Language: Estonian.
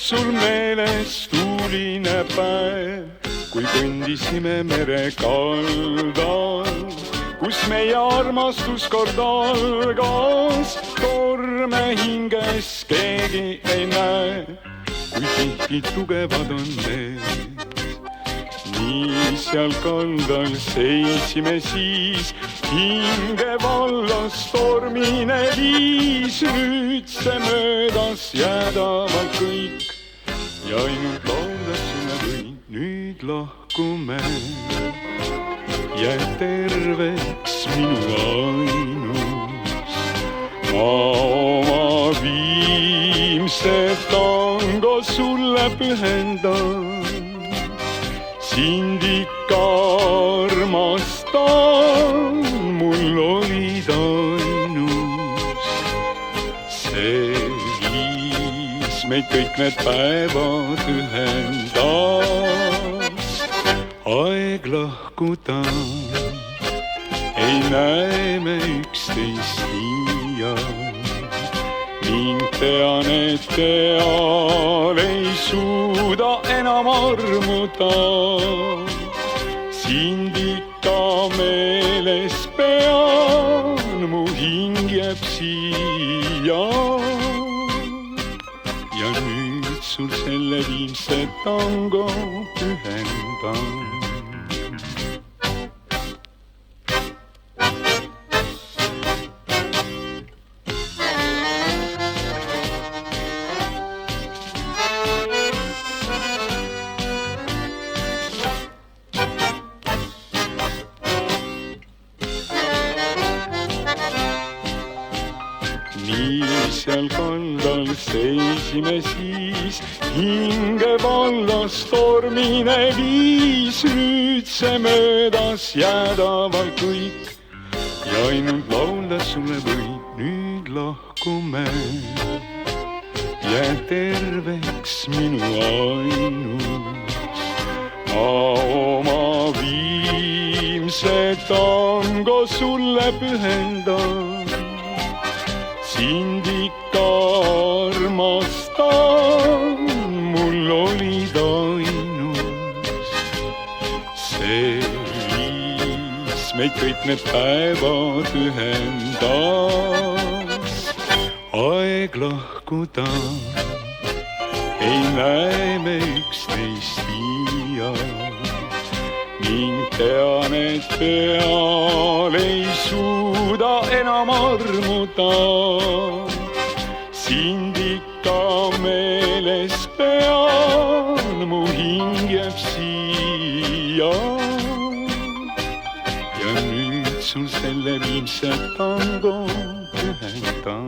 sul meeles tuuline päev, kui kõndisime mere kaldal, kus meie armastus kord algas. Torme hinges keegi ei näe, kui tihti tugevad on need. Nii seal kaldal seisime siis, hinge vallas tormine viis. Nüüd see möödas jäädavalt kõik ja ainult laulda või nüüd lahkume. Jää terveks minu ainus, ma oma viimse tango sulle pühendan. Sind ikka armastan, mul olid ainus. See viis meid kõik need päevad ühendas. Aeg lahkuda, ei näe me üksteist iial. Ning tean, et teal ei suuda enam armuda. Sind ikka meeles pean, mu hing jääb siia. Ja nüüd sul selle viimse tango pühendan. Nii seal kaldal seisime siis, hinge vallas tormine viis. Nüüd see möödas jäädavalt kõik ja ainult laulda sulle võib. Nüüd lahkume, jää terveks minu ainus, ma oma viimse tango sulle pühendan. Sind ikka armastan, mul olid ainus. See viis meid kõik need päevad ühendas. Aeg lahkuda, ei näe me üksteist iial. Ning tean, et peal ei suuda enam armuda. Sind ikka meeles pean, mu hing jääb siia. Ja nüüd sul selle viimse tango pühendan.